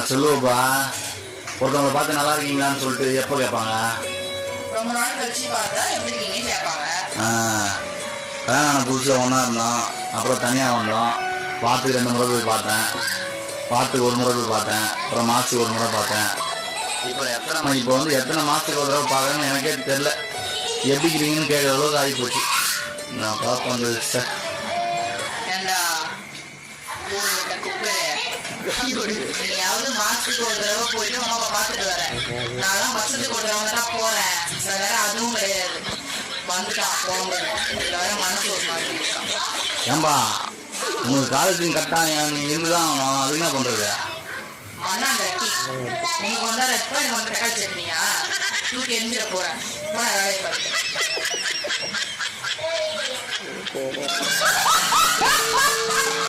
சொல்லுவப்பா. ஒருத்தவங்களை பார்த்து நல்லா இருக்கீங்களான்னு சொல்லிட்டு எப்போ கேட்பாங்க? ரொம்ப நாள் கழிச்சு பார்த்தா எப்படி இருக்கீங்கன்னு கேட்பாங்க. கல்யாணம் புதுசில் ஒன்றா இருந்தோம், அப்புறம் தனியாக வந்தோம். வாரத்துக்கு 2 முறை போய் பார்த்தேன், வாரத்துக்கு 1 முறை போய் பார்த்தேன், அப்புறம் மாதத்துக்கு 1 முறை பார்த்தேன். இப்போ வந்து எத்தனை மாதத்துக்கு ஒரு தடவை பார்க்குறேன்னு எனக்கே தெரில. எப்படி இருக்கிறீங்கன்னு கேட்குற அளவுக்கு ஆகி போச்சு. நான் பார்ப்பேன் வந்து சார். நீயாவது மாசத்துக்கு ஒரு தடவை போயிட்டு அம்மாவை பார்த்துட்டு வரேன். நான் வருஷத்துக்கு ஒரு தடவை தான் போறேன். சில நேரம் அதுவும் கிடையாது. வந்துட்டான் போகும்போது இதுல வேற மனசு ஒரு மாதிரி. ஏன்பா உங்களுக்கு காலேஜும் கரெக்டாக நீ இருந்துதான் அது என்ன பண்றது? மண்ணா கட்டி நீங்க வந்தா ரெப்பா எனக்கு வந்து தக்காளி சட்னியா தூக்கி எரிஞ்சிட போறேன். வேலையை பார்த்து